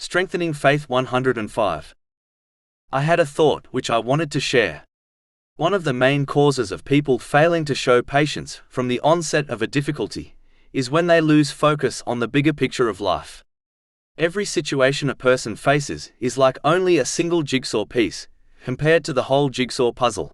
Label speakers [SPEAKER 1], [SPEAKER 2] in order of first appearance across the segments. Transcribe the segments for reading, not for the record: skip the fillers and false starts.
[SPEAKER 1] Strengthening Faith 105. I had a thought which I wanted to share. One of the main causes of people failing to show patience from the onset of a difficulty is when they lose focus on the bigger picture of life. Every situation a person faces is like only a single jigsaw piece compared to the whole jigsaw puzzle.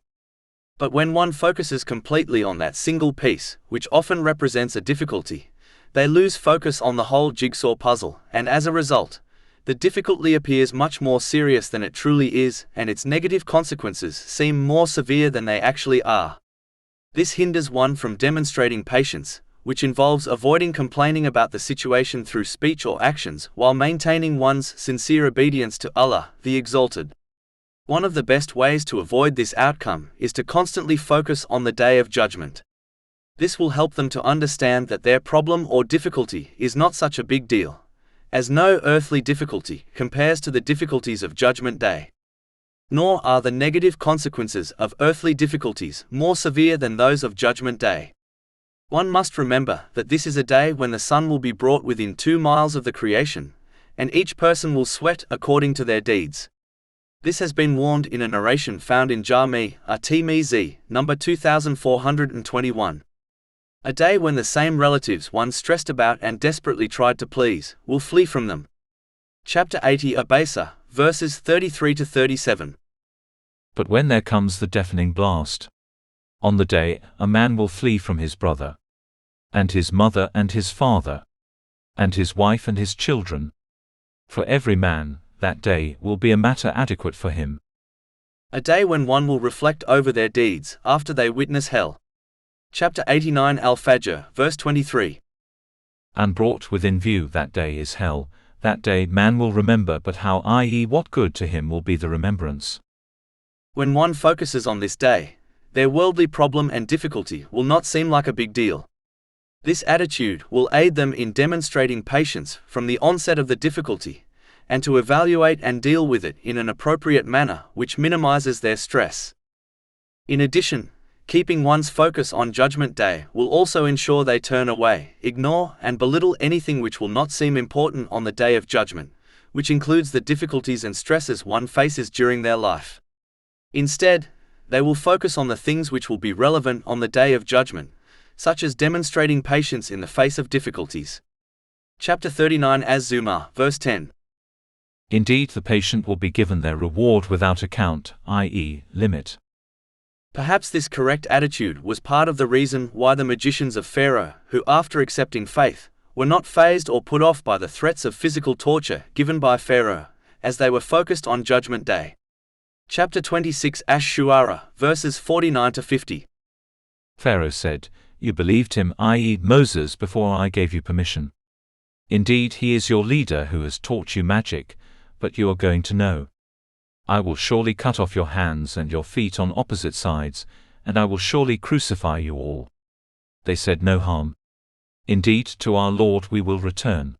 [SPEAKER 1] But when one focuses completely on that single piece, which often represents a difficulty, they lose focus on the whole jigsaw puzzle, and as a result, the difficulty appears much more serious than it truly is, and its negative consequences seem more severe than they actually are. This hinders one from demonstrating patience, which involves avoiding complaining about the situation through speech or actions while maintaining one's sincere obedience to Allah, the Exalted. One of the best ways to avoid this outcome is to constantly focus on the Day of Judgment. This will help them to understand that their problem or difficulty is not such a big deal, as no earthly difficulty compares to the difficulties of Judgment Day. Nor are the negative consequences of earthly difficulties more severe than those of Judgment Day. One must remember that this is a day when the sun will be brought within 2 miles of the creation, and each person will sweat according to their deeds. This has been warned in a narration found in Jami'a at-Tirmidhi, number 2421. A day when the same relatives one stressed about and desperately tried to please will flee from them. Chapter 80 Abasa, verses 33 to 37.
[SPEAKER 2] But when there comes the deafening blast, on the day a man will flee from his brother, and his mother and his father, and his wife and his children. For every man, that day will be a matter adequate for him.
[SPEAKER 1] A day when one will reflect over their deeds after they witness hell. Chapter 89 Al-Fajr, verse 23.
[SPEAKER 2] And brought within view that day is hell. That day man will remember, but how, i.e., what good to him will be the remembrance.
[SPEAKER 1] When one focuses on this day, their worldly problem and difficulty will not seem like a big deal. This attitude will aid them in demonstrating patience from the onset of the difficulty, and to evaluate and deal with it in an appropriate manner which minimizes their stress. In addition, keeping one's focus on Judgment Day will also ensure they turn away, ignore, and belittle anything which will not seem important on the Day of Judgment, which includes the difficulties and stresses one faces during their life. Instead, they will focus on the things which will be relevant on the Day of Judgment, such as demonstrating patience in the face of difficulties. Chapter 39 Az-Zumar, verse 10.
[SPEAKER 2] Indeed, the patient will be given their reward without account, i.e., limit.
[SPEAKER 1] Perhaps this correct attitude was part of the reason why the magicians of Pharaoh, who after accepting faith, were not fazed or put off by the threats of physical torture given by Pharaoh, as they were focused on Judgment Day. Chapter 26 Ash-Shu'ara, verses 49 to 50.
[SPEAKER 2] Pharaoh said, "You believed him, i.e., Moses, before I gave you permission. Indeed, he is your leader who has taught you magic, but you are going to know. I will surely cut off your hands and your feet on opposite sides, and I will surely crucify you all." They said, "No harm. Indeed, to our Lord we will return."